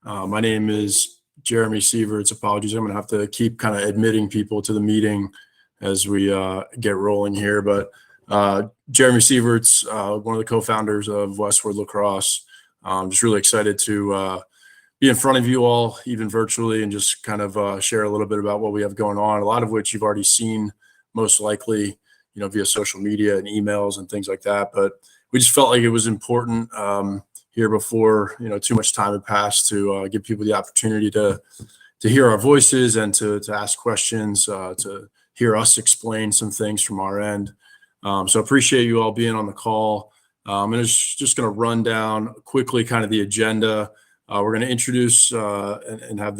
My name is Jeremy Sieverts. Apologies, I'm going to have to keep kind of admitting people to the meeting as we get rolling here. But Jeremy Sieverts, one of the co-founders of Westward Lacrosse. Just really excited to be in front of you all, even virtually, and just kind of share a little bit about what we have going on, a lot of which you've already seen, most likely, via social media and emails and things like that. But we just felt like it was important here before, too much time had passed to give people the opportunity to hear our voices and to ask questions, to hear us explain some things from our end. So appreciate you all being on the call. And it's just going to run down quickly kind of the agenda. We're going to introduce and have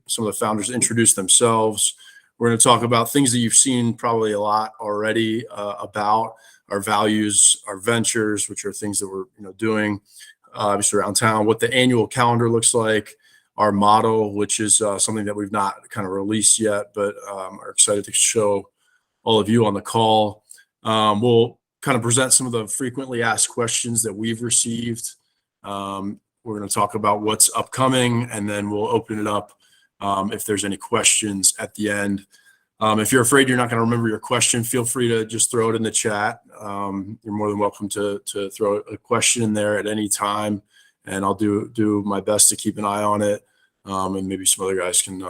some of the founders introduce themselves. We're going to talk about things that you've seen probably a lot already about our values, our ventures, which are things that we're doing obviously around town, what the annual calendar looks like, our model, which is something that we've not kind of released yet, but are excited to show all of you on the call. We'll kind of present some of the frequently asked questions that we've received. We're going to talk about what's upcoming, and then we'll open it up if there's any questions at the end. If you're afraid you're not going to remember your question, feel free to just throw it in the chat. You're more than welcome to throw a question in there at any time, and I'll do my best to keep an eye on it. And maybe some other guys can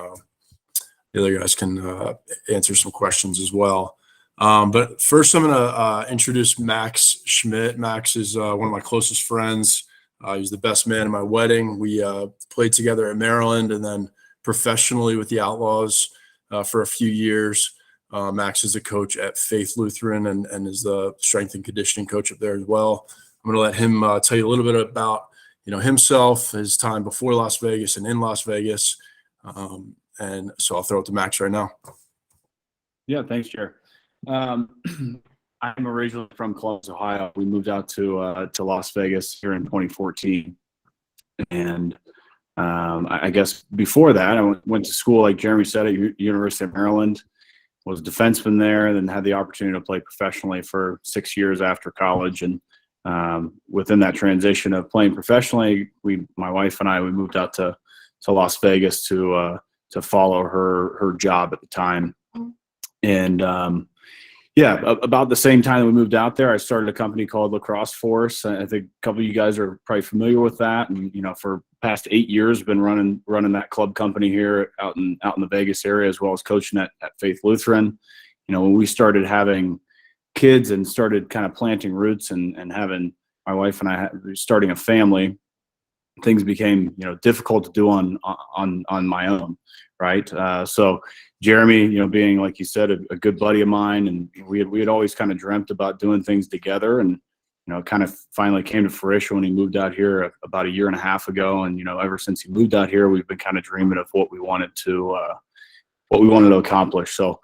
answer some questions as well. But first, I'm going to introduce Max Schmidt. Max is one of my closest friends. He's the best man in my wedding. We played together at Maryland and then professionally with the Outlaws for a few years. Max is a coach at Faith Lutheran and is the strength and conditioning coach up there as well. I'm going to let him tell you a little bit about himself, his time before Las Vegas and in Las Vegas. And so I'll throw it to Max right now. Yeah, thanks, Jer. I'm originally from Columbus, Ohio. We moved out to Las Vegas here in 2014, and I guess before that, I went to school, like Jeremy said, at University of Maryland. Was a defenseman there, and then had the opportunity to play professionally for 6 years after college. And within that transition of playing professionally, my wife and I, we moved out to Las Vegas to follow her job at the time, and yeah, about the same time that we moved out there, I started a company called Lacrosse Force. I think a couple of you guys are probably familiar with that. And for the past 8 years, been running that club company here out in the Vegas area, as well as coaching at Faith Lutheran. When we started having kids and started kind of planting roots and having my wife and I starting a family, things became difficult to do on my own, right? So Jeremy, being, like you said, a good buddy of mine, and we had always kind of dreamt about doing things together, and it kind of finally came to fruition when he moved out here about 1.5 years ago. And ever since he moved out here, we've been kind of dreaming of what we wanted to accomplish. So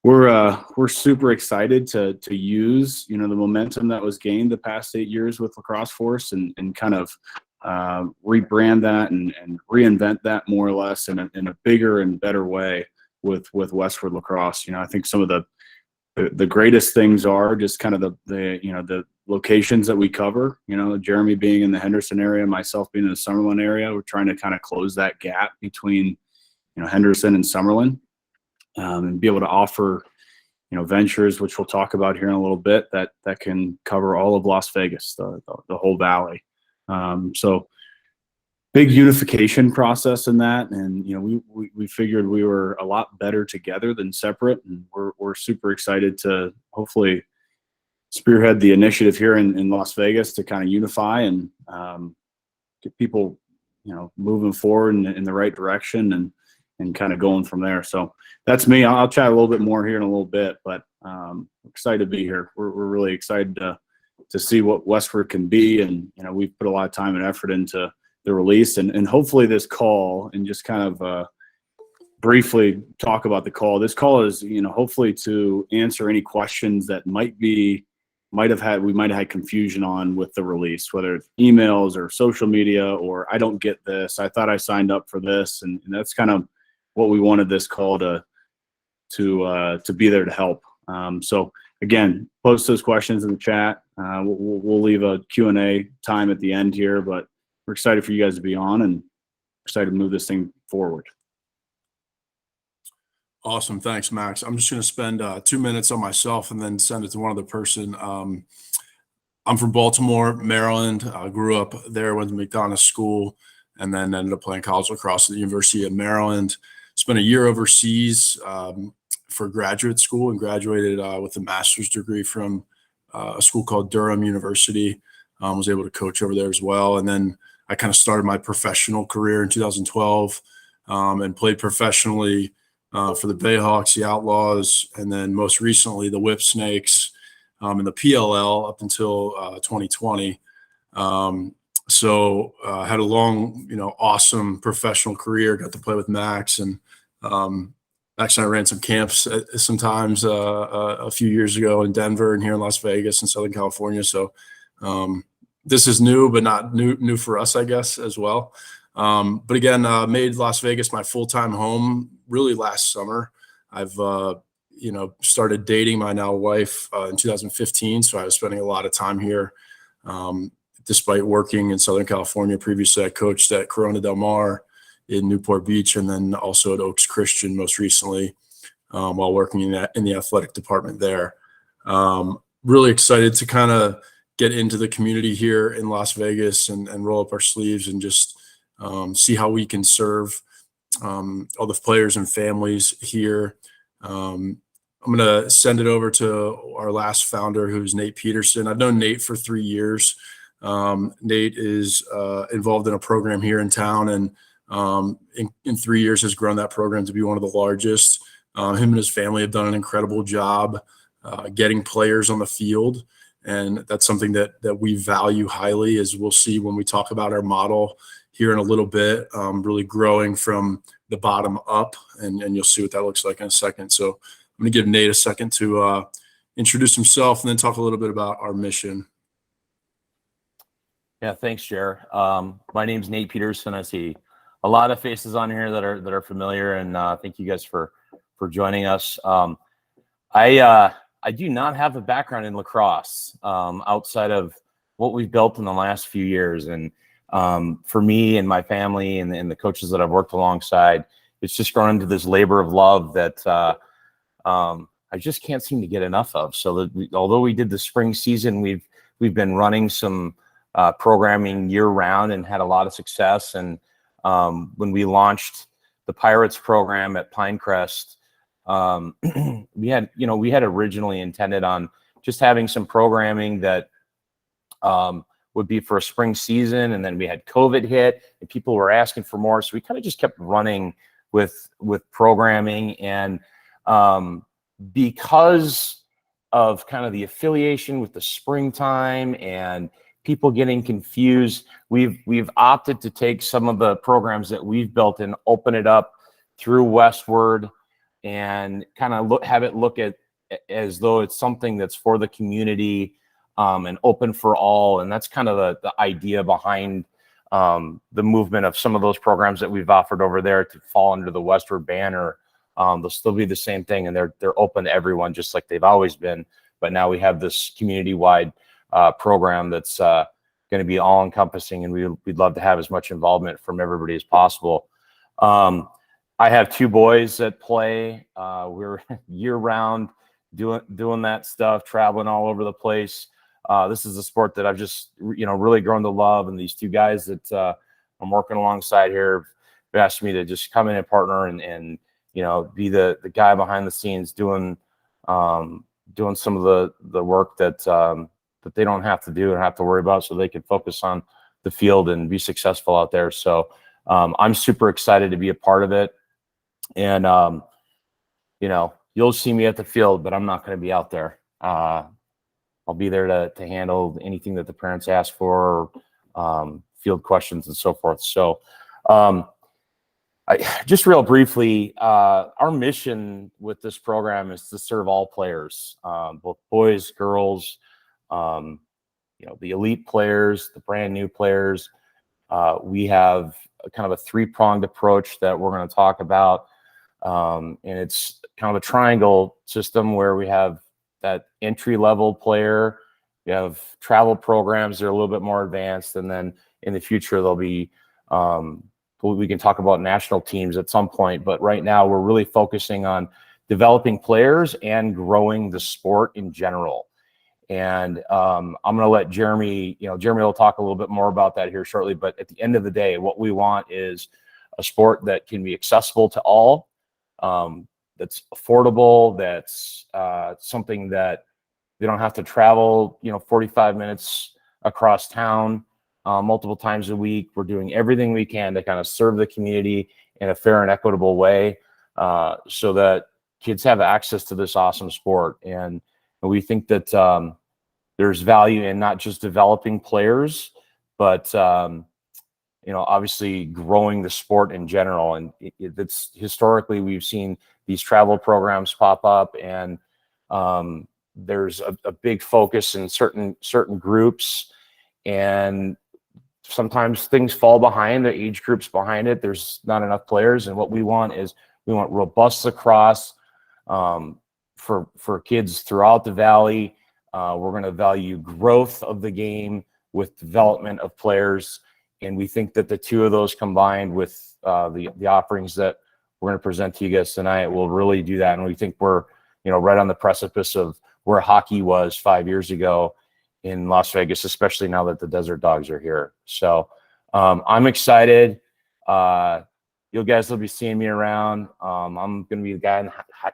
we're super excited to use the momentum that was gained the past 8 years with Lacrosse Force and kind of rebrand that and reinvent that more or less in a bigger and better way with Westward Lacrosse. I think some of the greatest things are just kind of the locations that we cover. Jeremy being in the Henderson area, myself being in the Summerlin area. We're trying to kind of close that gap between Henderson and Summerlin, and be able to offer ventures, which we'll talk about here in a little bit, that can cover all of Las Vegas, the whole valley. So big unification process in that, and we figured we were a lot better together than separate, and we're super excited to hopefully spearhead the initiative here in Las Vegas to kind of unify and get people moving forward in the right direction and kind of going from there. So that's me. I'll chat a little bit more here in a little bit, but excited to be here. We're really excited to see what Westward can be, and we've put a lot of time and effort into the release, and hopefully this call, and just kind of briefly talk about the call. This call is hopefully to answer any questions that we might have had confusion on with the release, whether it's emails or social media, or I don't get this, I thought I signed up for this, and that's kind of what we wanted this call to be there to help. So again, post those questions in the chat. We'll leave a Q&A time at the end here, but we're excited for you guys to be on, and excited to move this thing forward. Awesome. Thanks, Max. I'm just going to spend 2 minutes on myself and then send it to one other person. I'm from Baltimore, Maryland. I grew up there, went to McDonough School, and then ended up playing college lacrosse at the University of Maryland. Spent a year overseas for graduate school and graduated with a master's degree from a school called Durham University. Was able to coach over there as well. And then I kind of started my professional career in 2012 and played professionally for the Bayhawks, the Outlaws, and then most recently the Whip Snakes in the PLL up until 2020. So had a long, awesome professional career. Got to play with Max, and actually I ran some camps sometimes a few years ago in Denver and here in Las Vegas and Southern California. So this is new, but not new for us, I guess, as well. But again, made Las Vegas my full-time home really last summer. I've started dating my now wife in 2015, so I was spending a lot of time here. Despite working in Southern California previously, I coached at Corona Del Mar in Newport Beach, and then also at Oaks Christian most recently while working in the athletic department there. Really excited to kind of get into the community here in Las Vegas and roll up our sleeves and just see how we can serve all the players and families here. I'm going to send it over to our last founder, who's Nate Peterson. I've known Nate for 3 years. Nate is involved in a program here in town, and in 3 years has grown that program to be one of the largest. Him and his family have done an incredible job getting players on the field, and that's something that we value highly, as we'll see when we talk about our model here in a little bit, really growing from the bottom up, and you'll see what that looks like in a second. So I'm going to give Nate a second to introduce himself and then talk a little bit about our mission. Yeah, thanks, Jer. My name's Nate Peterson. I see a lot of faces on here that are familiar, and thank you guys for joining us. I do not have a background in lacrosse outside of what we've built in the last few years, and for me and my family and the coaches that I've worked alongside, it's just grown into this labor of love that I just can't seem to get enough of. So although we did the spring season, we've been running some programming year round and had a lot of success. And when we launched the Pirates program at Pinecrest, we had originally intended on just having some programming that would be for a spring season, and then we had COVID hit and people were asking for more, so we kind of just kept running with programming. And because of kind of the affiliation with the springtime and people getting confused, we've opted to take some of the programs that we've built and open it up through Westward and kind of have it look at as though it's something that's for the community and open for all. And that's kind of the idea behind the movement of some of those programs that we've offered over there to fall under the Westward banner. They'll still be the same thing, and they're open to everyone just like they've always been. But now we have this community-wide program that's going to be all-encompassing, and we'd love to have as much involvement from everybody as possible. I have 2 boys that play. We're year-round doing that stuff, traveling all over the place. This is a sport that I've just really grown to love, and these 2 guys that I'm working alongside here have asked me to just come in and partner and be the guy behind the scenes doing some of the work that they don't have to do and have to worry about, so they can focus on the field and be successful out there. So I'm super excited to be a part of it. And you'll see me at the field, but I'm not going to be out there. I'll be there to handle anything that the parents ask for, field questions and so forth. So just real briefly, our mission with this program is to serve all players, both boys, girls, the elite players, the brand new players. We have kind of a 3-pronged approach that we're going to talk about. And it's kind of a triangle system where we have that entry-level player. We have travel programs that are a little bit more advanced, and then in the future there'll be we can talk about national teams at some point, but right now we're really focusing on developing players and growing the sport in general. And I'm going to let Jeremy, Jeremy will talk a little bit more about that here shortly. But at the end of the day, what we want is a sport that can be accessible to all, that's affordable, that's something that they don't have to travel, 45 minutes across town multiple times a week. We're doing everything we can to kind of serve the community in a fair and equitable way, so that kids have access to this awesome sport. And we think that there's value in not just developing players, but obviously growing the sport in general. And it's historically we've seen these travel programs pop up, and there's a big focus in certain groups, and sometimes things fall behind the age groups behind it. There's not enough players, and what we want is robust lacrosse for kids throughout the valley. We're going to value growth of the game with development of players, and we think that the two of those combined with the offerings that we're going to present to you guys tonight will really do that. And we think we're right on the precipice of where hockey was 5 years ago in Las Vegas, especially now that the Desert Dogs are here. So I'm excited. You guys will be seeing me around. I'm going to be the guy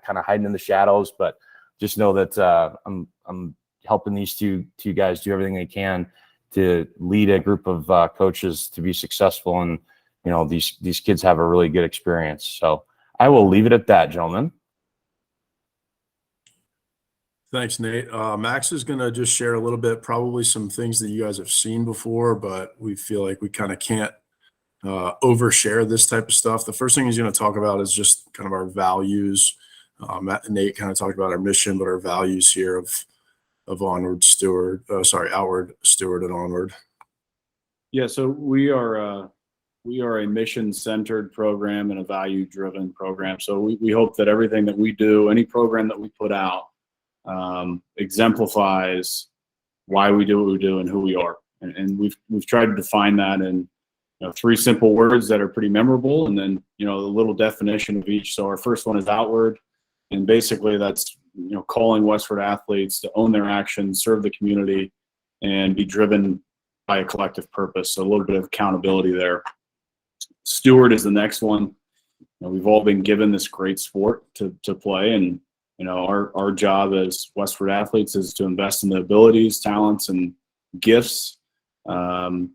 kind of hiding in the shadows, but just know that I'm helping these two guys do everything they can to lead a group of coaches to be successful. And, these kids have a really good experience. So I will leave it at that, gentlemen. Thanks, Nate. Max is going to just share a little bit, probably some things that you guys have seen before, but we feel like we kind of can't overshare this type of stuff. The first thing he's going to talk about is just kind of our values. Nate kind of talked about our mission, but our values here of Outward Steward and Onward. Yeah, so we are a mission-centered program and a value-driven program. So we hope that everything that we do, any program that we put out, exemplifies why we do what we do and who we are. And we've tried to define that in 3 simple words that are pretty memorable, and then a little definition of each. So our first one is outward, and basically that's calling Westward athletes to own their actions, serve the community, and be driven by a collective purpose. So a little bit of accountability there. Steward is the next one. We've all been given this great sport to play, and our job as Westward athletes is to invest in the abilities, talents, and gifts, and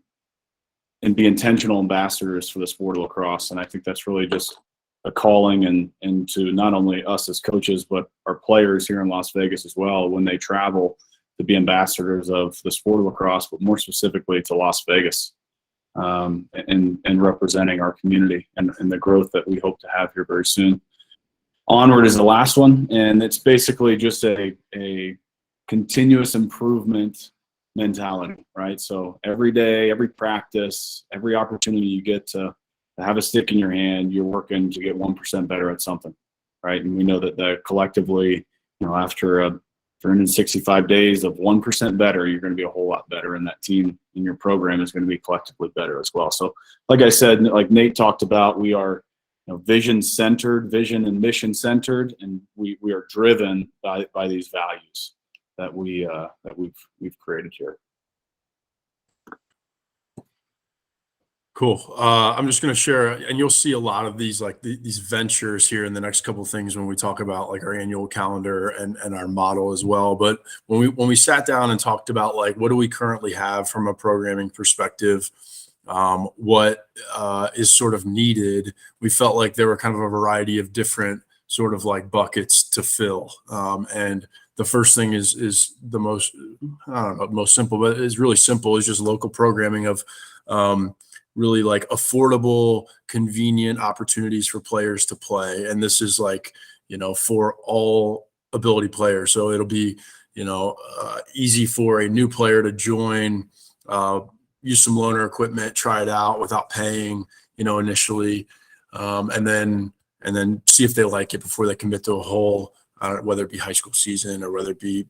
be intentional ambassadors for the sport of lacrosse. And I think that's really just a calling and to not only us as coaches, but our players here in Las Vegas as well, when they travel, to be ambassadors of the sport of lacrosse, but more specifically to Las Vegas, and representing our community and the growth that we hope to have here very soon. Onward is the last one, and it's basically just a continuous improvement mentality, right? So every day, every practice, every opportunity you get to have a stick in your hand, you're working to get 1% better at something, right? And we know that collectively, after 365 days of 1% better, you're going to be a whole lot better, and that team in your program is going to be collectively better as well. So like I said, like Nate talked about, we are vision and mission centered, and we are driven by these values that we've created here. Cool. I'm just going to share, and you'll see a lot of these, like these ventures here in the next couple of things when we talk about like our annual calendar and our model as well. But when we sat down and talked about like what do we currently have from a programming perspective, what is sort of needed, we felt like there were kind of a variety of different sort of like buckets to fill. And the first thing is the most, I don't know, most simple, but it's really simple. It's just local programming of really like affordable, convenient opportunities for players to play. And this is like, for all ability players. So it'll be, easy for a new player to join, use some loaner equipment, try it out without paying, initially, and then see if they like it before they commit to a whole, whether it be high school season or whether it be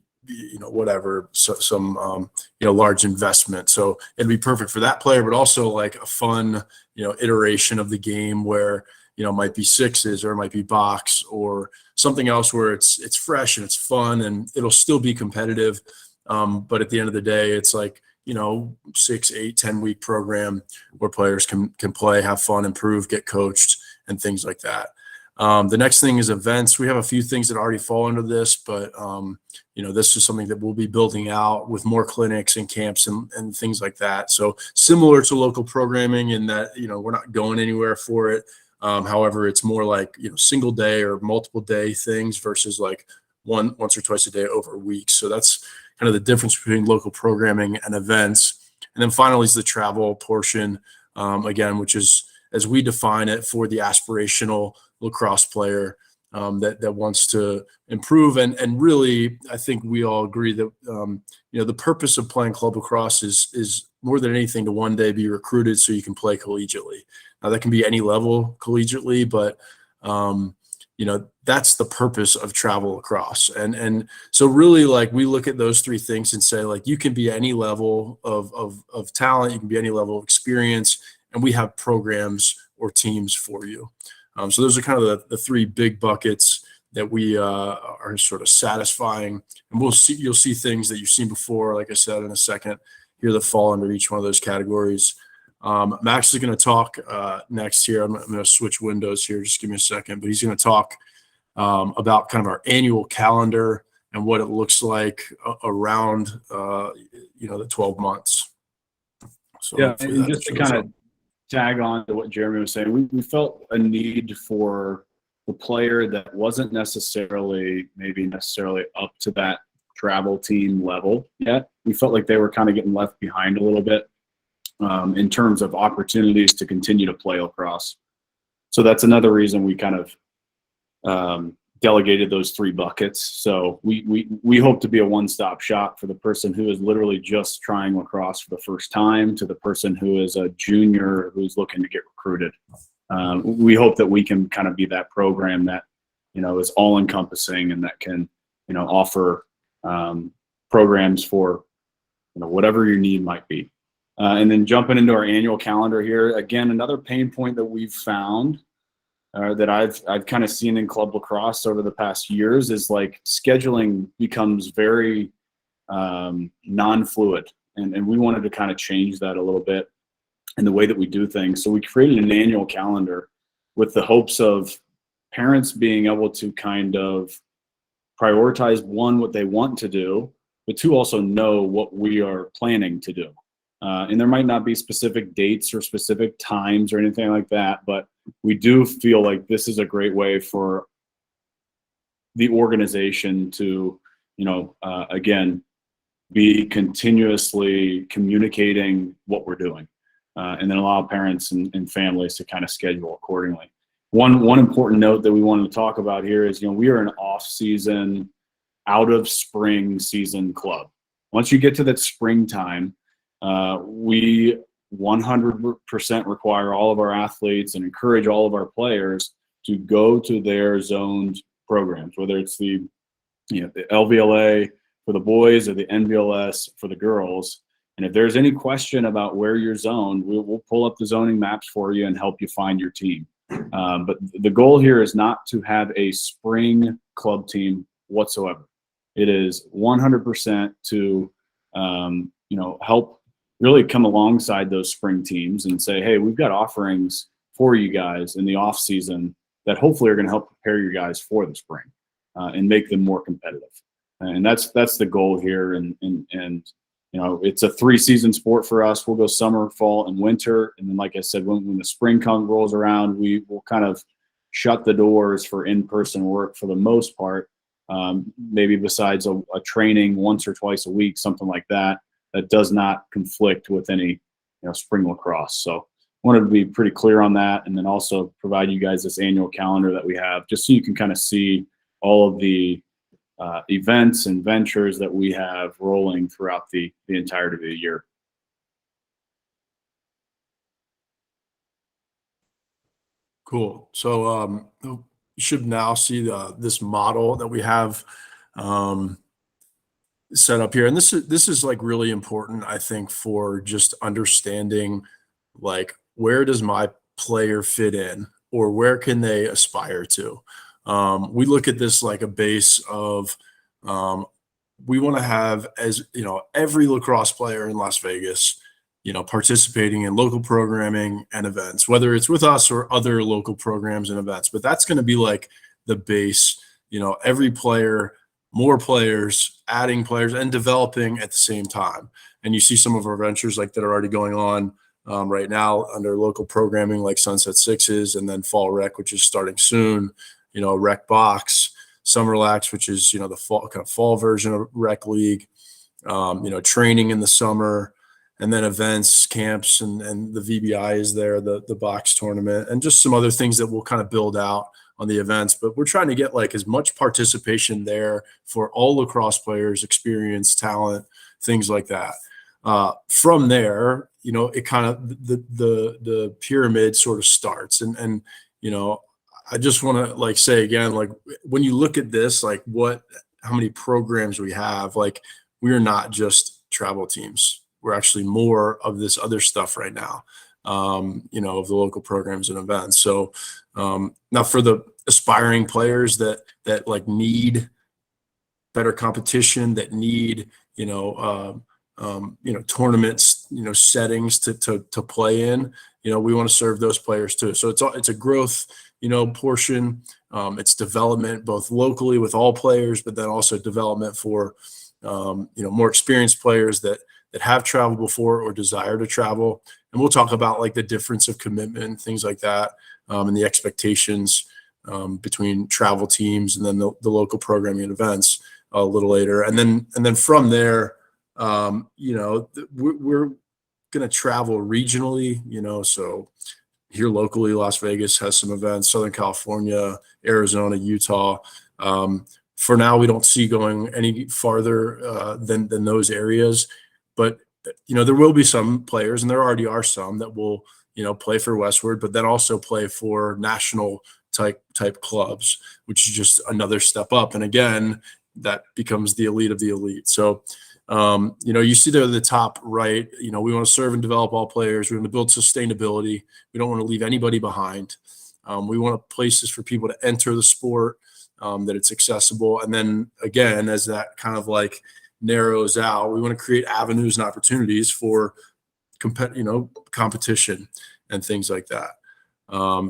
whatever, so some large investment. So it'd be perfect for that player, but also like a fun iteration of the game where it might be sixes or it might be box or something else where it's fresh and it's fun and it'll still be competitive. But at the end of the day, it's like 6, 8, 10-week program where players can play, have fun, improve, get coached, and things like that. The next thing is events. We have a few things that already fall under this, but this is something that we'll be building out with more clinics and camps and things like that. So similar to local programming in that we're not going anywhere for it. However, it's more like single day or multiple day things versus like once or twice a day over weeks. So that's kind of the difference between local programming and events. And then finally is the travel portion, again, which is as we define it for the aspirational lacrosse player that wants to improve. And really, I think we all agree that the purpose of playing club lacrosse is more than anything to one day be recruited so you can play collegiately. Now that can be any level collegiately, but that's the purpose of travel lacrosse. And so really, like, we look at those three things and say, like, you can be any level of talent, you can be any level of experience, and we have programs or teams for you. So those are kind of the three big buckets that we are sort of satisfying. And you'll see things that you've seen before, like I said, in a second here that fall under each one of those categories. Max is going to talk next here. I'm going to switch windows here. Just give me a second. But he's going to talk about kind of our annual calendar and what it looks like around, the 12 months. So yeah, and just to kind of tag on to what Jeremy was saying, we felt a need for the player that wasn't necessarily up to that travel team level yet. We felt like they were kind of getting left behind a little bit in terms of opportunities to continue to play lacrosse. So that's another reason we kind of delegated those three buckets. So we hope to be a one-stop shop for the person who is literally just trying lacrosse for the first time to the person who is a junior who's looking to get recruited. We hope that we can kind of be that program that is all-encompassing and that can offer programs for whatever your need might be. And then jumping into our annual calendar here, again, another pain point that we've found that I've kind of seen in club lacrosse over the past years is like scheduling becomes very non-fluid. And we wanted to kind of change that a little bit in the way that we do things. So we created an annual calendar with the hopes of parents being able to kind of prioritize, one, what they want to do, but two, also know what we are planning to do. And there might not be specific dates or specific times or anything like that, but we do feel like this is a great way for the organization to, again, be continuously communicating what we're doing, and then allow parents and families to kind of schedule accordingly. One important note that we wanted to talk about here is, we are an off-season, out of spring season club. Once you get to that springtime, we 100% require all of our athletes and encourage all of our players to go to their zoned programs, whether it's the LVLA for the boys or the NVLS for the girls. And if there's any question about where you're zoned, we'll pull up the zoning maps for you and help you find your team. But the goal here is not to have a spring club team whatsoever. It is 100% to help really come alongside those spring teams and say, hey, we've got offerings for you guys in the off season that hopefully are going to help prepare you guys for the spring and make them more competitive. And that's the goal here. And it's a 3-season sport for us. We'll go summer, fall, and winter. And then, like I said, when the spring rolls around, we will kind of shut the doors for in-person work for the most part. Maybe besides a training once or twice a week, something like that does not conflict with any spring lacrosse. So wanted to be pretty clear on that, and then also provide you guys this annual calendar that we have, just so you can kind of see all of the events and ventures that we have rolling throughout the entirety of the year. Cool. So you should now see this model that we have set up here, and this is like really important, I think, for just understanding like where does my player fit in, or where can they aspire to. We look at this like a base of we want to have, as you know, every lacrosse player in Las Vegas, you know, participating in local programming and events, whether it's with us or other local programs and events. But that's going to be like the base, you know, every player, more players, adding players, and developing at the same time. And you see some of our ventures like that are already going on right now under local programming, like Sunset Sixes, and then Fall Rec, which is starting soon. You know, Rec Box, Summer Lax, which is, you know, the fall version of Rec League. You know, training in the summer, and then events, camps, and the VBI is there, the box tournament, and just some other things that we'll kind of build out on the events. But we're trying to get like as much participation there for all lacrosse players, experience, talent, things like that. From there, you know, it kind of the pyramid sort of starts. And you know, I just want to like say again, like when you look at this, like how many programs we have, like we are not just travel teams. We're actually more of this other stuff right now, you know, of the local programs and events. So now for the aspiring players that like need better competition, that need, you know, tournaments, you know, settings to play in, you know, we want to serve those players too. So it's a growth, you know, portion. It's development both locally with all players, but then also development for, you know, more experienced players that have traveled before or desire to travel. And we'll talk about like the difference of commitment, things like that, and the expectations between travel teams and then the local programming and events a little later. And then from there, you know, we're going to travel regionally, you know, so here locally, Las Vegas has some events, Southern California, Arizona, Utah. For now, we don't see going any farther than those areas. But, you know, there will be some players, and there already are some that will, you know, play for Westward, but then also play for national type clubs, which is just another step up. And again, that becomes the elite of the elite. So, you know, you see there at the top right, you know, we want to serve and develop all players. We want to build sustainability. We don't want to leave anybody behind. We want places for people to enter the sport, that it's accessible. And then again, as that kind of like narrows out, we want to create avenues and opportunities for competition and things like that.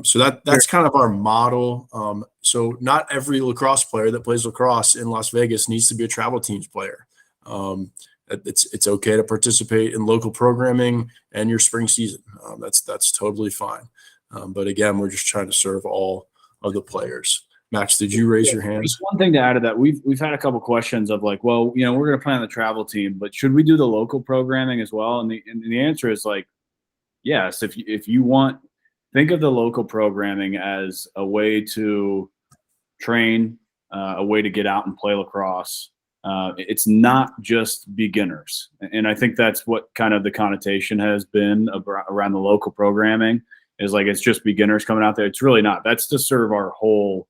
So that's kind of our model. So not every lacrosse player that plays lacrosse in Las Vegas needs to be a travel teams player. It's okay to participate in local programming and your spring season. That's totally fine. But again, we're just trying to serve all of the players. Max, did you raise your hand? One thing to add to that, we've had a couple questions of like, well, you know, we're going to play on the travel team, but should we do the local programming as well? And the answer is like, yes. If you want, think of the local programming as a way to train, a way to get out and play lacrosse. It's not just beginners, and I think that's what kind of the connotation has been around the local programming is like it's just beginners coming out there. It's really not. That's to serve our whole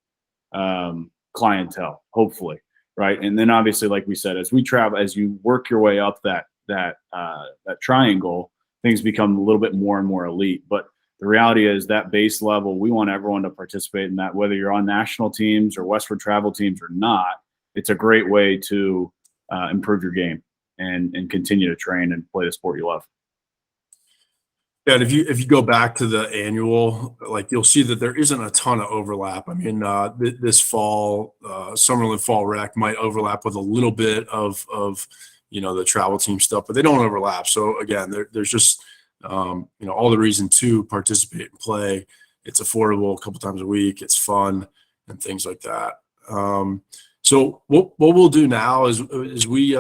clientele, hopefully, right? And then obviously, like we said, as we travel, as you work your way up that triangle, things become a little bit more and more elite. But the reality is that base level, we want everyone to participate in that, whether you're on national teams or Westward travel teams or not. It's a great way to improve your game and continue to train and play the sport you love. Yeah, and if you go back to the annual, like you'll see that there isn't a ton of overlap. I mean, this fall, Summerlin Fall Rec might overlap with a little bit of you know, the travel team stuff, but they don't overlap. So again, there's just you know, all the reason to participate and play. It's affordable a couple times a week. It's fun and things like that. So what we'll do now is we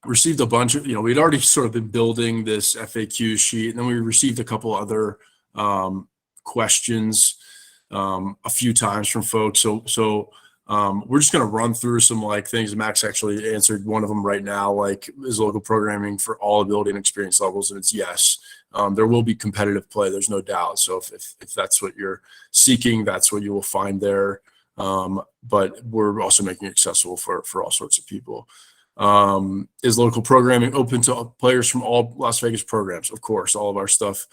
received a bunch of, you know, we'd already sort of been building this FAQ sheet, and then we received a couple other questions a few times from folks. So we're just going to run through some like things. Max actually answered one of them right now, like is local programming for all ability and experience levels, and it's yes. There will be competitive play, there's no doubt. So if that's what you're seeking, that's what you will find there. but we're also making it accessible for all sorts of people. Is local programming open to players from all Las Vegas programs? Of course, all of our stuff,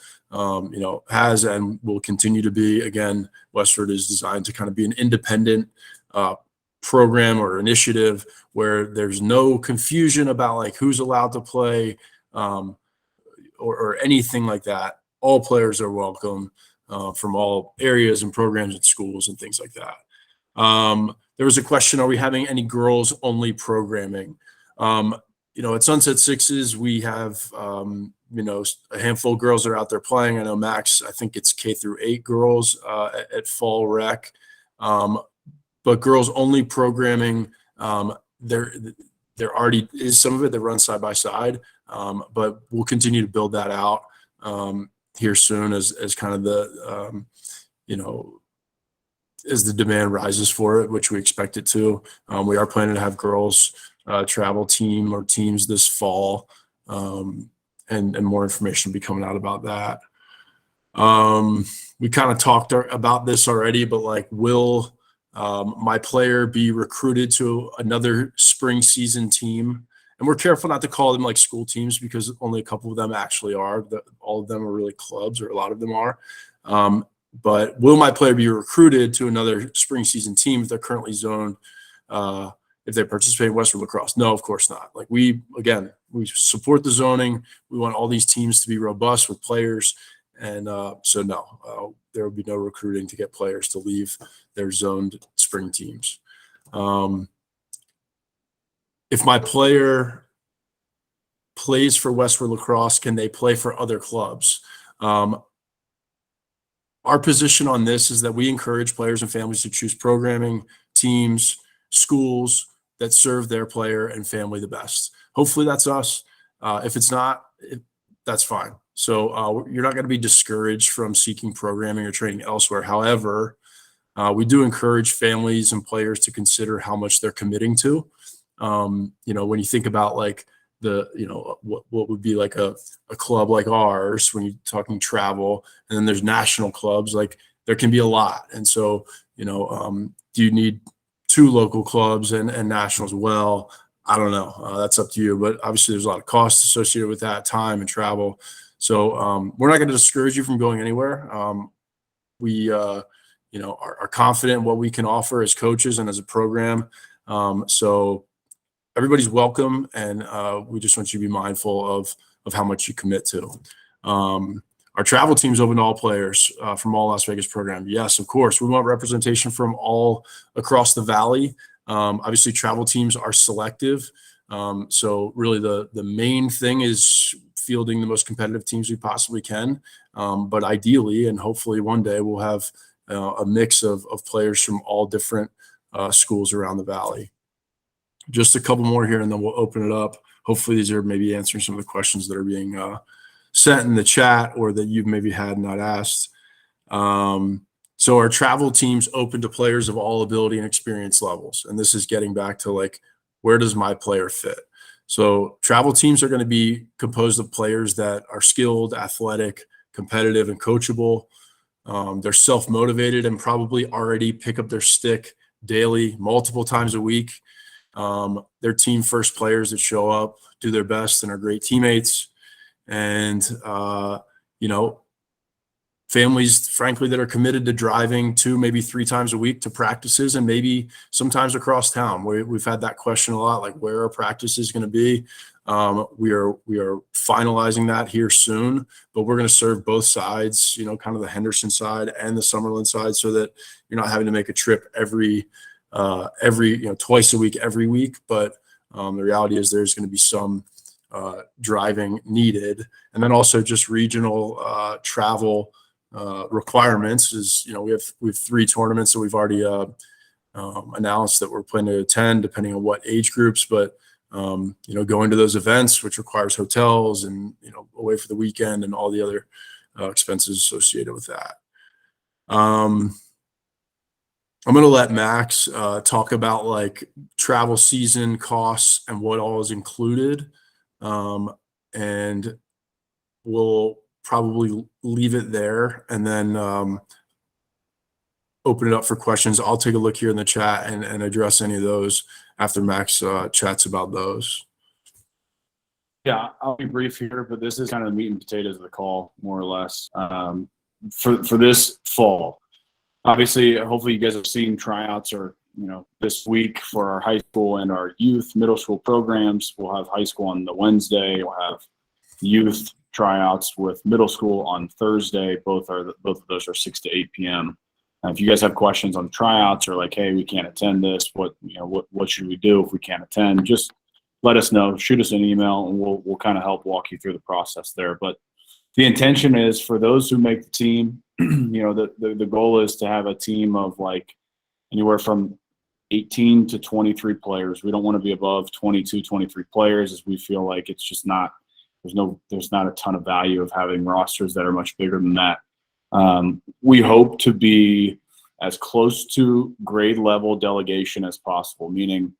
has and will continue to be. Again, Westward is designed to kind of be an independent program or initiative where there's no confusion about like who's allowed to play, or anything like that. All players are welcome from all areas and programs and schools and things like that. There was a question, are we having any girls only programming? At Sunset Sixes, we have, a handful of girls that are out there playing. I know Max, I think it's K-8 girls at Fall Rec. But girls only programming, there already is some of it that runs side by side. But we'll continue to build that out here soon as kind of the, as the demand rises for it, which we expect it to. We are planning to have girls travel team or teams this fall, and more information will be coming out about that. We kind of talked about this already, but like, will my player be recruited to another spring season team? And we're careful not to call them like school teams because only a couple of them actually are. All of them are really clubs, or a lot of them are. But will my player be recruited to another spring season team if they're currently zoned, if they participate in Westward Lacrosse? No, of course not. Like we support the zoning. We want all these teams to be robust with players. And so no, there will be no recruiting to get players to leave their zoned spring teams. If my player plays for Westward Lacrosse, can they play for other clubs? Our position on this is that we encourage players and families to choose programming, teams, schools that serve their player and family the best. Hopefully that's us. If it's not, that's fine. So you're not going to be discouraged from seeking programming or training elsewhere. However, we do encourage families and players to consider how much they're committing to. When you think about like what would be like a club like ours, when you're talking travel, and then there's national clubs, like there can be a lot. And so, do you need 2 local clubs and national as well? I don't know. That's up to you. But obviously there's a lot of costs associated with that, time and travel. So we're not going to discourage you from going anywhere. We, are confident in what we can offer as coaches and as a program. So everybody's welcome, and we just want you to be mindful of how much you commit to. Our travel team's open to all players from all Las Vegas program. Yes, of course, we want representation from all across the valley. Obviously, travel teams are selective. So really the main thing is fielding the most competitive teams we possibly can. But ideally, and hopefully one day, we'll have a mix of players from all different schools around the valley. Just a couple more here, and then we'll open it up. Hopefully these are maybe answering some of the questions that are being sent in the chat, or that you've maybe had not asked. So our travel team's open to players of all ability and experience levels. And this is getting back to like, where does my player fit? So travel teams are going to be composed of players that are skilled, athletic, competitive, and coachable. They're self-motivated and probably already pick up their stick daily, multiple times a week. They're team first players that show up, do their best, and are great teammates. And, families, frankly, that are committed to driving 2, maybe 3 times a week to practices, and maybe sometimes across town. We've had that question a lot, like where are practices going to be? We are finalizing that here soon, but we're going to serve both sides, kind of the Henderson side and the Summerlin side, so that you're not having to make a trip every twice a week, every week. But the reality is there's going to be some driving needed. And then also just regional travel requirements is, we have 3 tournaments that we've already announced that we're planning to attend, depending on what age groups. But going to those events, which requires hotels and away for the weekend and all the other expenses associated with that. I'm going to let Max talk about like travel season costs and what all is included. And we'll probably leave it there. And then open it up for questions. I'll take a look here in the chat and address any of those after Max chats about those. Yeah, I'll be brief here, but this is kind of the meat and potatoes of the call, more or less. For this fall, obviously, hopefully you guys have seen tryouts or, this week for our high school and our youth middle school programs. We'll have high school on the Wednesday. We'll have youth tryouts with middle school on Thursday. Both of those are 6 to 8 p.m. If you guys have questions on tryouts or like, hey, we can't attend this, what should we do if we can't attend? Just let us know. Shoot us an email, and we'll kind of help walk you through the process there. But the intention is for those who make the team, the goal is to have a team of like anywhere from 18 to 23 players. We don't want to be above 22, 23 players, as we feel like it's just not, there's not a ton of value of having rosters that are much bigger than that. We hope to be as close to grade level delegation as possible, meaning,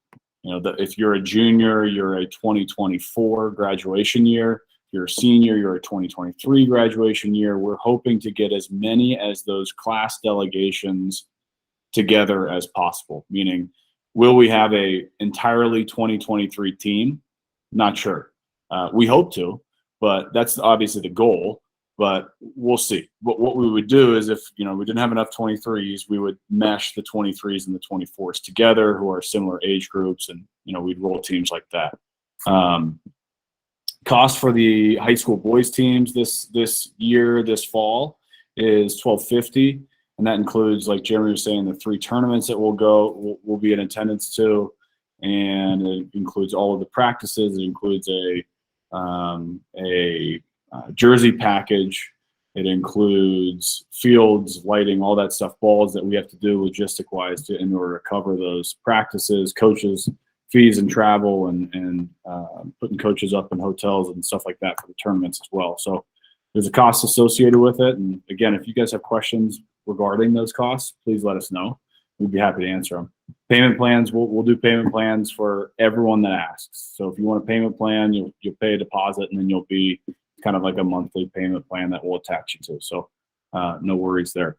that if you're a junior, you're a 2024 graduation year. If you're a senior, you're a 2023 graduation year. We're hoping to get as many as those class delegations together as possible, meaning, will we have a entirely 2023 team? Not sure. We hope to, but that's obviously the goal. But we'll see. What we would do is if, we didn't have enough 23s, we would mesh the 23s and the 24s together who are similar age groups, and, we'd roll teams like that. Cost for the high school boys teams this fall is $1,250. And that includes, like Jeremy was saying, the 3 tournaments that we'll be in attendance to. And it includes all of the practices. It includes a jersey package. It includes fields, lighting, all that stuff, balls that we have to do logistic-wise in order to cover those practices, coaches, fees and travel, and putting coaches up in hotels and stuff like that for the tournaments as well. So there's a cost associated with it. And again, if you guys have questions regarding those costs, please let us know. We'd be happy to answer them. Payment plans, we'll do payment plans for everyone that asks. So if you want a payment plan, you'll pay a deposit, and then you'll be kind of like a monthly payment plan that we'll attach you to. So no worries there.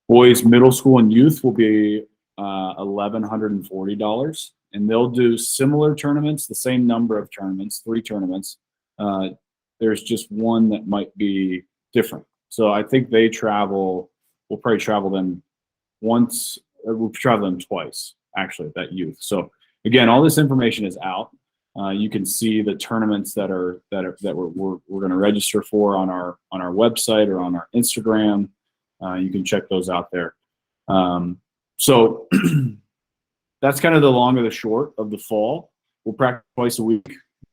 Boys, middle school, and youth will be $1,140, and they'll do similar tournaments, the same number of tournaments, 3 tournaments. There's just one that might be different. So I think we'll probably travel them once, or we'll travel them twice, actually, that youth. So again, all this information is out. You can see the tournaments that we're going to register for on our website or on our Instagram. You can check those out there. So that's kind of the long or the short of the fall. We'll practice twice a week,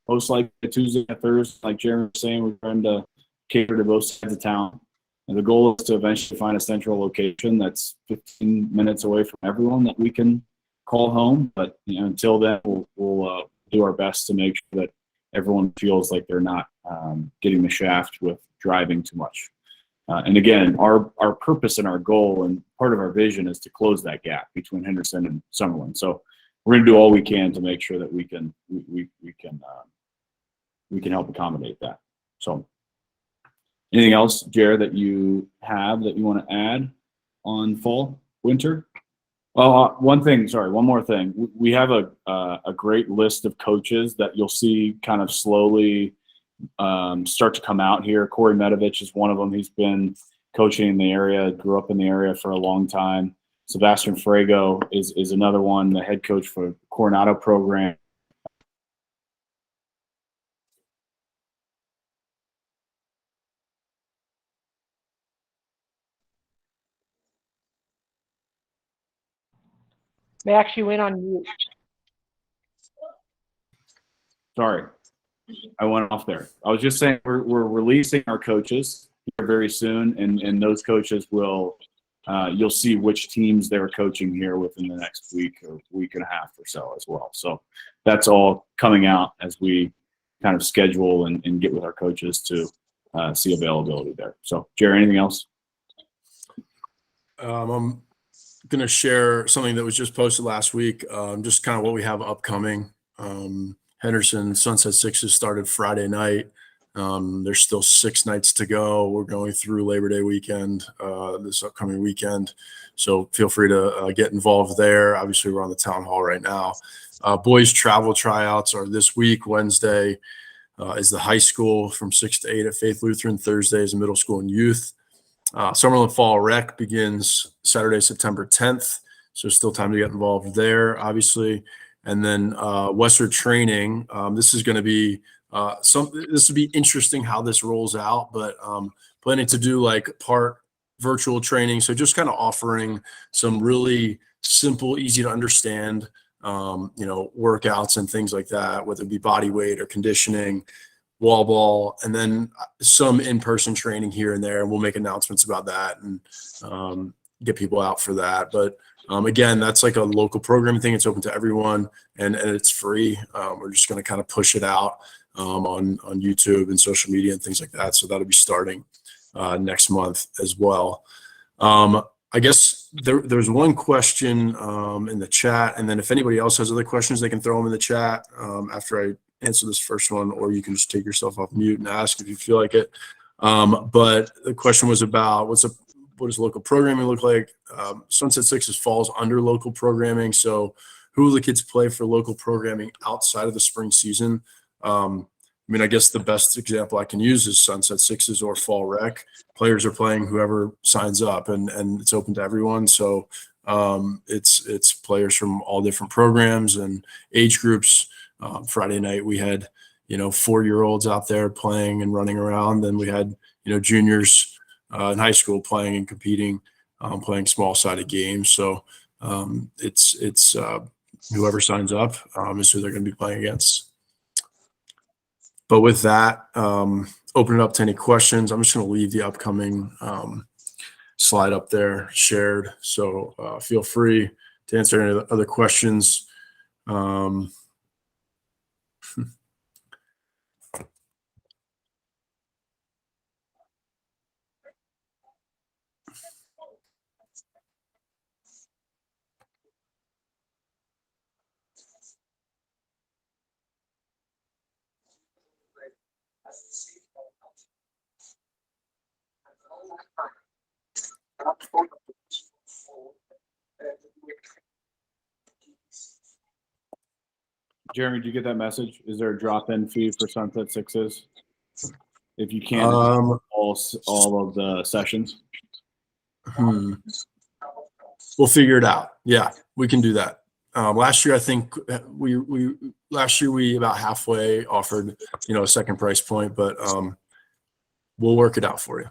most likely a Tuesday and a Thursday. Like Jeremy was saying, we're trying to cater to both sides of town. And the goal is to eventually find a central location that's 15 minutes away from everyone that we can call home. But until then, we'll do our best to make sure that everyone feels like they're not getting the shaft with driving too much. And again, our purpose and our goal and part of our vision is to close that gap between Henderson and Summerlin. So we're going to do all we can to make sure that we can help accommodate that. So anything else, Jared, that you have that you want to add on fall, winter? One more thing. We have a great list of coaches that you'll see kind of slowly start to come out here. Corey Medovich is one of them. He's been coaching in the area, grew up in the area for a long time. Sebastian Frago is another one, the head coach for the Coronado program. Max, you went on mute. Sorry, I went off there. I was just saying we're releasing our coaches here very soon, and those coaches will you'll see which teams they're coaching here within the next week or week and a half or so as well. So that's all coming out as we kind of schedule and get with our coaches to see availability there. So, Jerry, anything else? I'm going to share something that was just posted last week, just kind of what we have upcoming. Henderson Sunset Sixes started Friday night. There's still 6 nights to go. We're going through Labor Day weekend, this upcoming weekend. So feel free to get involved there. Obviously, we're on the town hall right now. Boys travel tryouts are this week. Wednesday is the high school from 6 to 8 at Faith Lutheran. Thursday is middle school and youth. Summerland Fall Rec begins Saturday, September 10th. So still time to get involved there, obviously. And then Westward Training. This is going to be this will be interesting how this rolls out, but planning to do like part virtual training. So just kind of offering some really simple, easy to understand, workouts and things like that, whether it be body weight or conditioning, wall ball, and then some in-person training here and there. And we'll make announcements about that and get people out for that. But again, that's like a local programming thing. It's open to everyone and it's free. We're just going to kind of push it out on YouTube and social media and things like that. So that'll be starting next month as well. I guess there's one question in the chat, and then if anybody else has other questions, they can throw them in the chat after I answer this first one, or you can just take yourself off mute and ask if you feel like it. But the question was about what does local programming look like? Sunset Sixes falls under local programming. So who will the kids play for local programming outside of the spring season? I guess the best example I can use is Sunset Sixes or Fall Rec. Players are playing whoever signs up, and it's open to everyone. So it's players from all different programs and age groups. Friday night we had 4-year-olds out there playing and running around. Then we had juniors in high school playing and competing, playing small-sided games. So it's whoever signs up is who they're going to be playing against. But with that, open it up to any questions. I'm just going to leave the upcoming slide up there shared. So feel free to answer any other questions. Jeremy, did you get that message? Is there a drop-in fee for Sunset Sixes? If you can't all of the sessions? We'll figure it out. Yeah, we can do that. Last year, I think we about halfway offered, a second price point, but we'll work it out for you.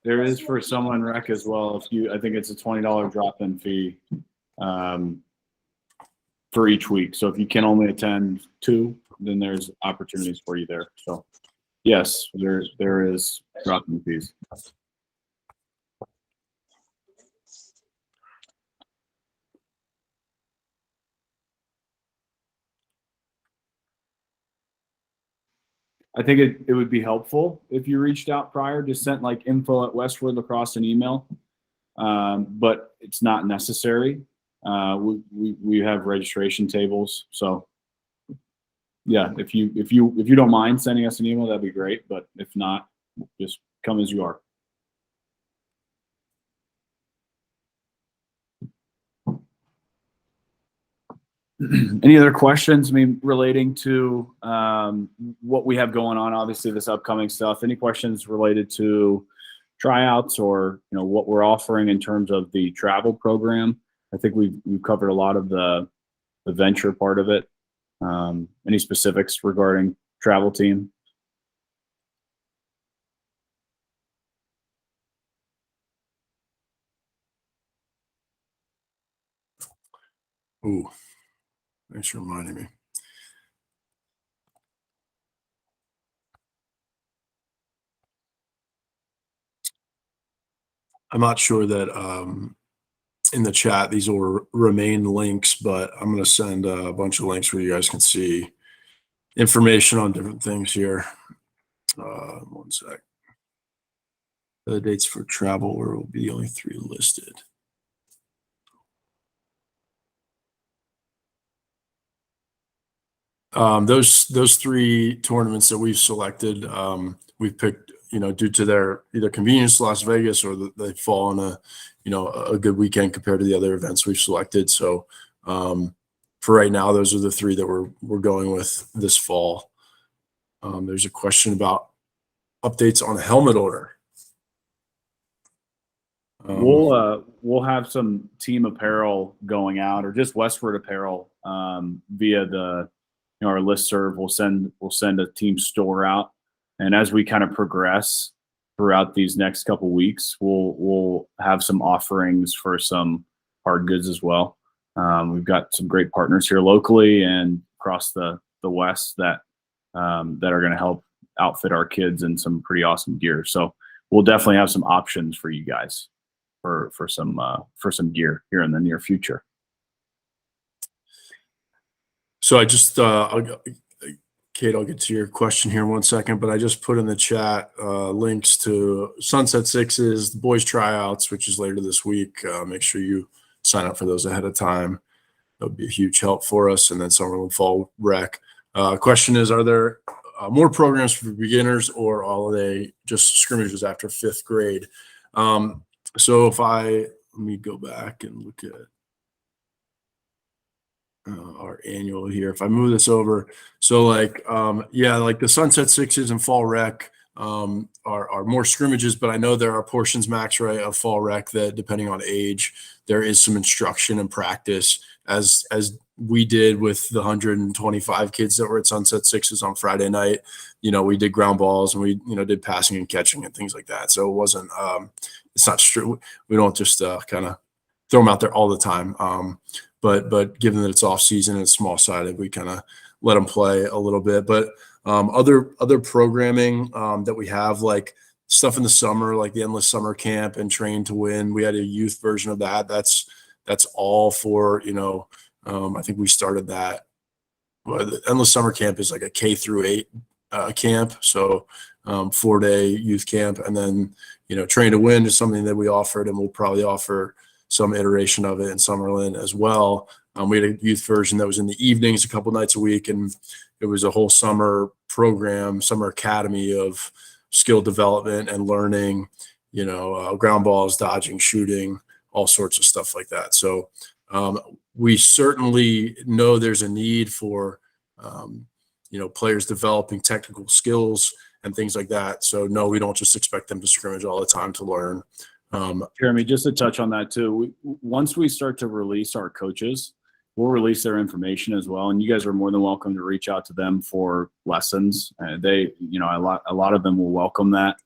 There is for Summerland Rec as well. I think it's a $20 drop-in fee for each week. So if you can only attend 2, then there's opportunities for you there. So yes, there is drop-in fees. I think it would be helpful if you reached out prior, just sent like info@WESTWARD Lacrosse an email, but it's not necessary. We have registration tables, so yeah, if you don't mind sending us an email, that'd be great. But if not, just come as you are. Any other questions? Relating to what we have going on, obviously this upcoming stuff. Any questions related to tryouts or what we're offering in terms of the travel program? I think we've covered a lot of the venture part of it. Any specifics regarding travel team? Ooh, thanks for reminding me. I'm not sure that in the chat these will remain links, but I'm going to send a bunch of links where you guys can see information on different things here. One sec. The dates for travel will be only 3 listed. Those three tournaments that we've selected, we've picked, due to their either convenience to Las Vegas or they fall on a good weekend compared to the other events we've selected. So for right now, those are the three that we're going with this fall. There's a question about updates on helmet order. We'll have some team apparel going out, or just Westward apparel via our listserv. We'll send a team store out, and as we kind of progress throughout these next couple weeks, we'll have some offerings for some hard goods as well. We've got some great partners here locally and across the West that are going to help outfit our kids in some pretty awesome gear. So we'll definitely have some options for you guys for some gear here in the near future. So I just, Kate, I'll get to your question here in 1 second, but I just put in the chat links to Sunset Sixes, the boys tryouts, which is later this week. Make sure you sign up for those ahead of time. That would be a huge help for us. And then Summerlin Fall Rec. Question is, are there more programs for beginners, or are they just scrimmages after 5th grade? So let me go back and look at our annual here. If I move this over, so like the Sunset Sixes and Fall Rec are more scrimmages, but I know there are portions, Max, right, of Fall Rec that, depending on age, there is some instruction and practice, as we did with the 125 kids that were at Sunset Sixes on Friday night. We did ground balls, and we did passing and catching and things like that. So it wasn't it's not true. We don't just kind of throw them out there all the time. But given that it's off season and it's small sided, we kind of let them play a little bit. But other programming that we have, like stuff in the summer, like the Endless Summer Camp and Train to Win. We had a youth version of that. That's all for, I think we started that. Well, the Endless Summer Camp is like a K through 8 camp. So 4-day youth camp. And then, Train to Win is something that we offered, and we'll probably offer some iteration of it in Summerlin as well. We had a youth version that was in the evenings a couple nights a week, and it was a whole summer program, summer academy of skill development and learning, ground balls, dodging, shooting, all sorts of stuff like that. So we certainly know there's a need for, players developing technical skills and things like that. So no, we don't just expect them to scrimmage all the time to learn. Jeremy, just to touch on that too, once we start to release our coaches, we'll release their information as well, and you guys are more than welcome to reach out to them for lessons. A lot of them will welcome that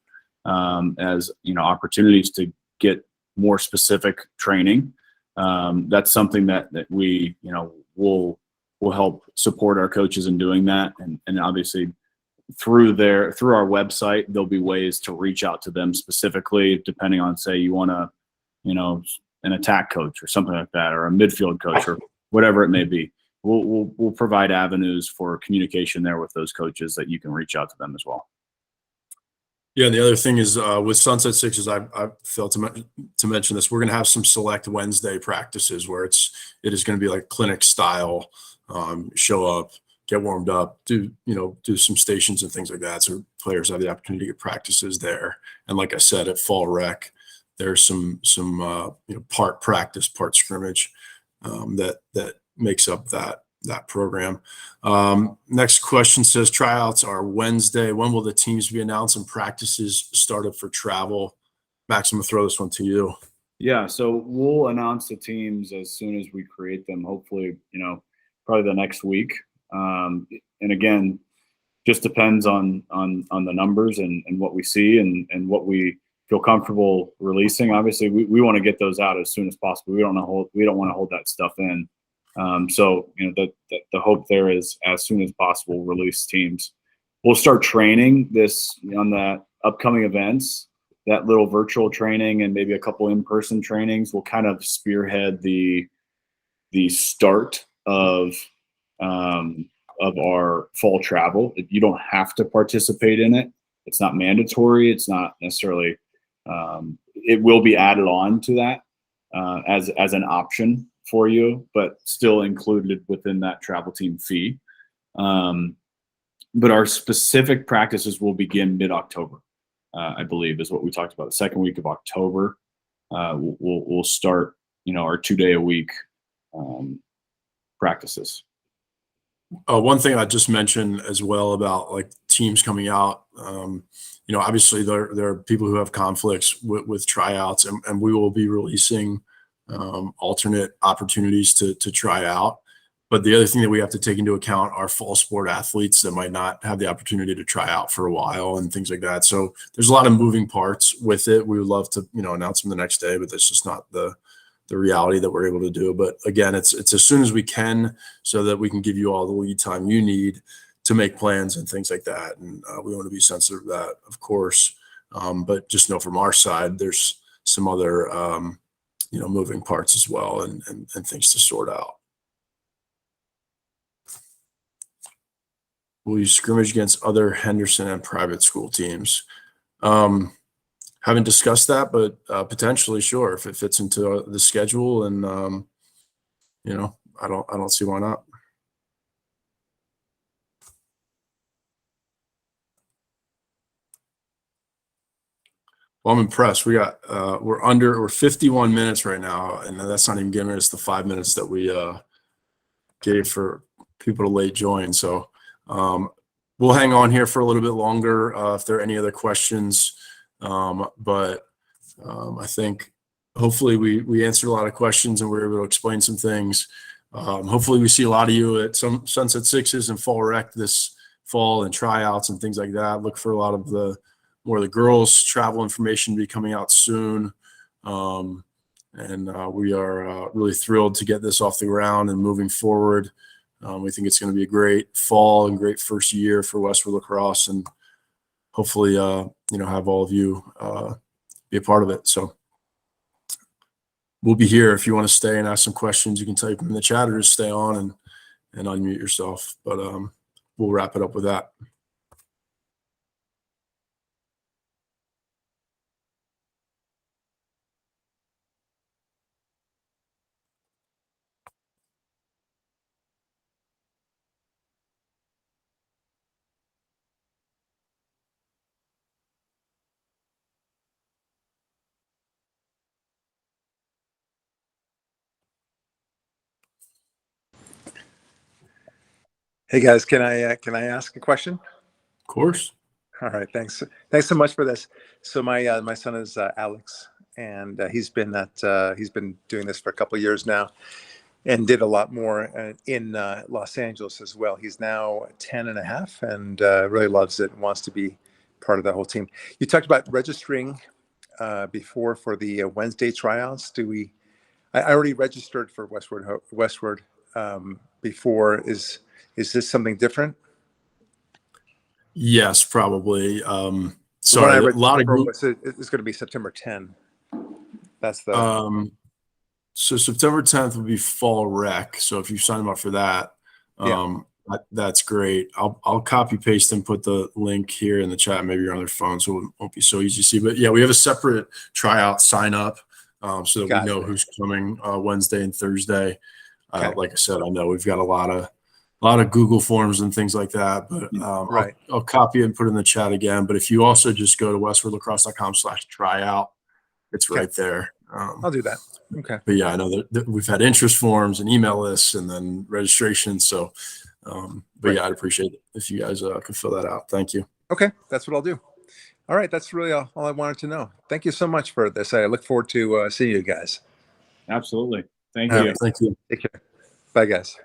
as opportunities to get more specific training. That's something that we will help support our coaches in doing that, and obviously through our website, there'll be ways to reach out to them specifically, depending on, say, you want an attack coach or something like that, or a midfield coach, or whatever it may be. We'll provide avenues for communication there with those coaches that you can reach out to them as well. Yeah, and the other thing is with Sunset Sixes, I failed to mention this. We're going to have some select Wednesday practices where it is going to be like clinic style. Show up, get warmed up, do some stations and things like that. So players have the opportunity to get practices there. And like I said, at Fall Rec, there's some part practice, part scrimmage that makes up that program. Next question says, tryouts are Wednesday. When will the teams be announced and practices started for travel? Max, I'm gonna throw this one to you. Yeah, so we'll announce the teams as soon as we create them. Hopefully, probably the next week. And again, just depends on the numbers and what we see and what we feel comfortable releasing. Obviously, we want to get those out as soon as possible. We don't want to hold that stuff in. So the hope there is as soon as possible release teams. We'll start training this on the upcoming events. That little virtual training and maybe a couple in-person trainings will kind of spearhead the start of our fall travel. You don't have to participate in it. It's not mandatory. It's not necessarily. It will be added on to that as an option for you, but still included within that travel team fee. But our specific practices will begin mid-October, I believe, is what we talked about. The second week of October, we'll start, our 2-day-a-week practices. One thing I just mentioned as well about like teams coming out, obviously there are people who have conflicts with tryouts, and we will be releasing alternate opportunities to try out. But the other thing that we have to take into account are fall sport athletes that might not have the opportunity to try out for a while and things like that. So there's a lot of moving parts with it. We would love to, announce them the next day, but that's just not the reality that we're able to do. But again, it's as soon as we can so that we can give you all the lead time you need to make plans and things like that. And we want to be sensitive to that, of course. But just know from our side, there's some other, moving parts as well and things to sort out. Will you scrimmage against other Henderson and private school teams? Haven't discussed that, but potentially, sure, if it fits into the schedule, and I don't see why not. Well, I'm impressed. We're 51 minutes right now, and that's not even giving us the 5 minutes that we gave for people to late join. So we'll hang on here for a little bit longer if there are any other questions. But I think hopefully we answered a lot of questions and we're able to explain some things. Hopefully we see a lot of you at some Sunset Sixes and Fall Rec this fall and tryouts and things like that. Look for a lot of more of the girls' travel information to be coming out soon. And we are really thrilled to get this off the ground and moving forward. We think it's going to be a great fall and great first year for Westward Lacrosse, and hopefully, have all of you be a part of it. So we'll be here. If you want to stay and ask some questions, you can type them in the chat or just stay on and unmute yourself. But we'll wrap it up with that. Hey guys, can I ask a question? Of course. All right, thanks so much for this. So my son is Alex, and he's been doing this for a couple of years now, and did a lot more in Los Angeles as well. He's now 10 and a half, and really loves it and wants to be part of the whole team. You talked about registering before for the Wednesday tryouts. I already registered for Westward before. Is this something different? Yes, probably. When Sorry, I a read lot of group. it's going to be September 10. That's the So September 10th would be Fall Rec. So if you sign them up for that, that's great. I'll copy paste and put the link here in the chat. Maybe you're on their phone, so it won't be so easy to see. But yeah, we have a separate tryout sign up so that we know who's coming Wednesday and Thursday. Like I said, I know we've got a lot of Google forms and things like that, but right. I'll copy it and put it in the chat again. But if you also just go to westwardlacrosse.com/tryout, it's right there. I'll do that. Okay. But yeah, I know that we've had interest forms and email lists and then registration. So, but yeah, I'd appreciate it if you guys could fill that out. Thank you. Okay. That's what I'll do. All right. That's really all I wanted to know. Thank you so much for this. I look forward to seeing you guys. Absolutely. Thank Yeah, you. thank you. Take care. Bye, guys.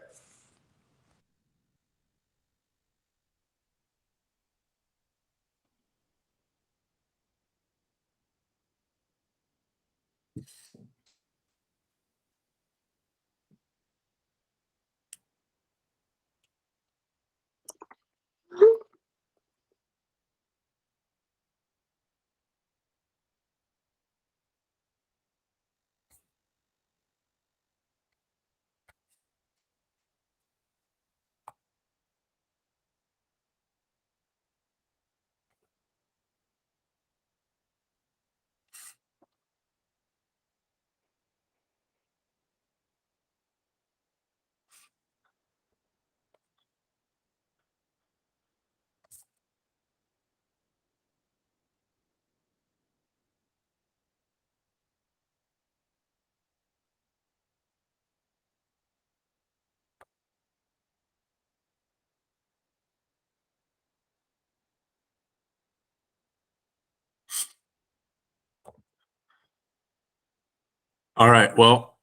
All right. Well,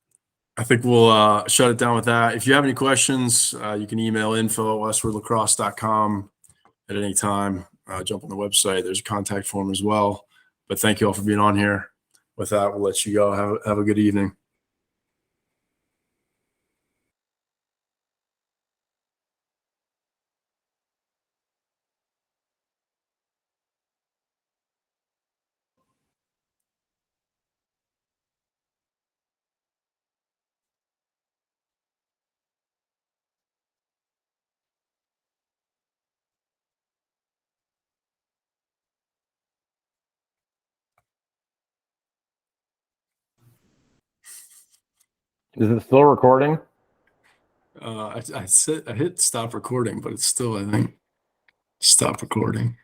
I think we'll shut it down with that. If you have any questions, you can email info@westwardlacrosse.com at any time. Jump on the website. There's a contact form as well. But thank you all for being on here. With that, we'll let you go. Have a good evening. Is it still recording? I hit stop recording, but it's still, I think, stop recording.